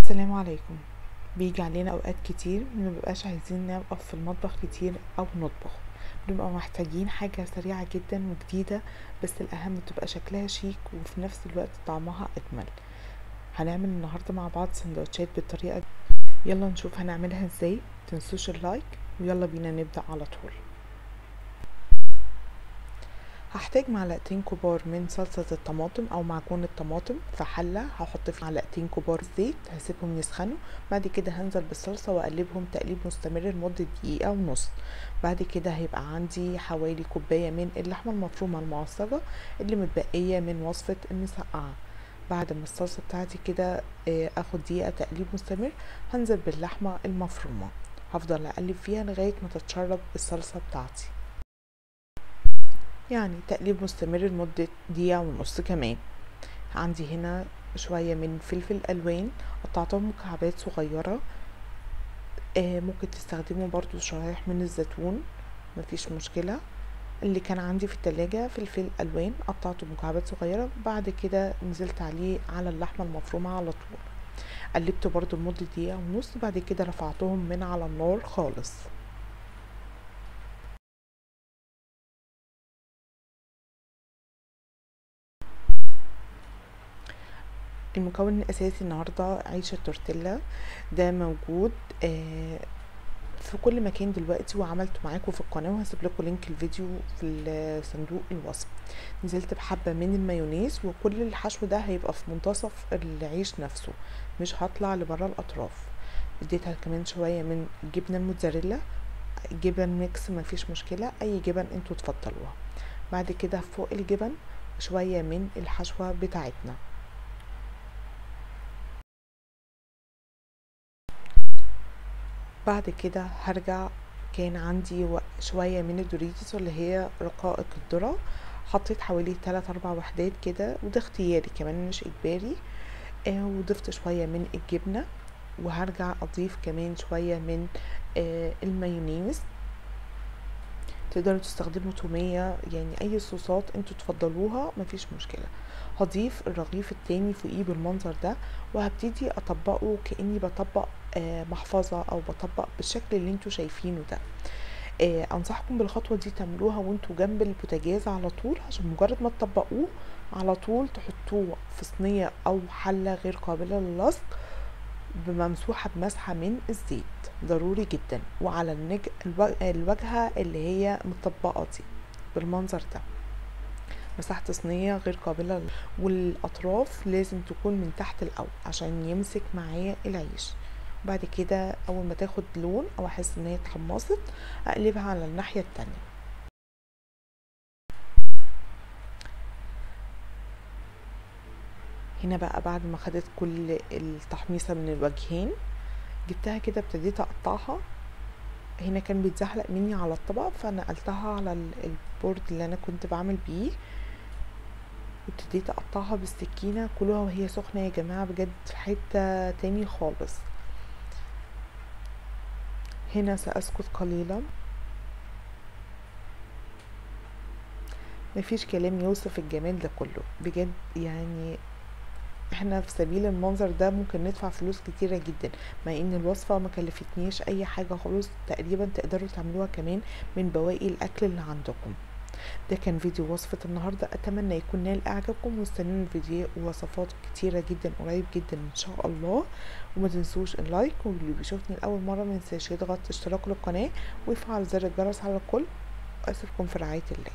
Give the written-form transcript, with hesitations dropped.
السلام عليكم. بيجي علينا اوقات كتير مبقاش عايزين نقف في المطبخ كتير او نطبخ، بنبقى محتاجين حاجة سريعة جدا وجديدة، بس الاهم تبقى شكلها شيك وفي نفس الوقت طعمها اجمل. هنعمل النهاردة مع بعض سندوتشات بالطريقة دي. يلا نشوف هنعملها ازاي. متنسوش اللايك ويلا بينا نبدأ على طول. هحتاج معلقتين كبار من صلصة الطماطم او معجون الطماطم في حلة. هحط فيه معلقتين كبار زيت، هسيبهم يسخنوا. بعد كده هنزل بالصلصة واقلبهم تقليب مستمر لمدة دقيقة ونص. بعد كده هيبقى عندي حوالي كوباية من اللحمة المفرومة المعصجة اللي متبقية من وصفة المسقعة. بعد ما الصلصة بتاعتي كده اخد دقيقة تقليب مستمر، هنزل باللحمة المفرومة. هفضل اقلب فيها لغاية ما تتشرب الصلصة بتاعتي، يعني تقليب مستمر لمدة دقيقة ونص كمان. عندي هنا شوية من فلفل ألوان قطعتهم مكعبات صغيرة. ممكن تستخدموا برضو شرايح من الزيتون، مفيش مشكلة. اللي كان عندي في التلاجة فلفل ألوان قطعته مكعبات صغيرة. بعد كده نزلت عليه على اللحمة المفرومة على طول، قلبته برضو لمدة دقيقة ونص. بعد كده رفعتهم من على النار خالص. المكون الأساسي النهاردة عيش التورتيلا، ده موجود في كل مكان دلوقتي، وعملته معاكم في القناة وهسيب لكم لينك الفيديو في صندوق الوصف. نزلت بحبة من المايونيز، وكل الحشو ده هيبقى في منتصف العيش نفسه، مش هطلع لبرا الأطراف. اديتها كمان شوية من جبنة الموتزاريلا، جبن ميكس مفيش مشكلة، أي جبن انتوا تفضلوها. بعد كده فوق الجبن شوية من الحشوة بتاعتنا. بعد كده هرجع، كان عندي شوية من الدوريتوس اللي هي رقائق الذرة، حطيت حوالي 3-4 وحدات كده، وده اختياري كمان مش اجباري. وضفت شوية من الجبنة، وهرجع اضيف كمان شوية من المايونيز. تقدروا تستخدموا تومية، يعني اي صوصات انتوا تفضلوها مفيش مشكلة. هضيف الرغيف التاني فوقيه بالمنظر ده، وهبتدي اطبقه كأني بطبق محفظة او بطبق بالشكل اللي انتوا شايفينه ده. انصحكم بالخطوة دي تعملوها وانتوا جنب البوتاجاز على طول، عشان مجرد ما تطبقوه على طول تحطوه في صينية او حلة غير قابلة للصق بممسوحة بمسحة من الزيت، ضروري جدا. وعلى الواجهة اللي هي مطبقة دي بالمنظر ده، مسحت صينية غير قابلة والأطراف لازم تكون من تحت الأول عشان يمسك معايا العيش. بعد كده أول ما تاخد لون أو أحس إن هي اتحمصت، أقلبها على الناحية التانية. هنا بقى بعد ما خدت كل التحميصة من الوجهين، جبتها كده ابتديت أقطعها. هنا كان بيتزحلق مني على الطبق، فنقلتها على البورد اللي أنا كنت بعمل بيه، وابتديت اقطعها بالسكينة. كلها وهي سخنة يا جماعة، بجد في حتة تاني خالص. هنا سأسكت قليلا، مفيش كلام يوصف الجمال ده كله بجد. يعني احنا في سبيل المنظر ده ممكن ندفع فلوس كتيرة جدا، مع ان الوصفة ما كلفتنيش اي حاجة خالص. تقريبا تقدروا تعملوها كمان من بواقي الاكل اللي عندكم. ده كان فيديو وصفة النهاردة، اتمنى يكون نال اعجابكم، واستنوني الفيديو ووصفات كتيرة جدا قريب جدا ان شاء الله. وما تنسوش اللايك، واللي بيشوفني لاول مرة ما ينساش يضغط اشتراك للقناة ويفعل زر الجرس على الكل. واسيبكم في رعاية الله.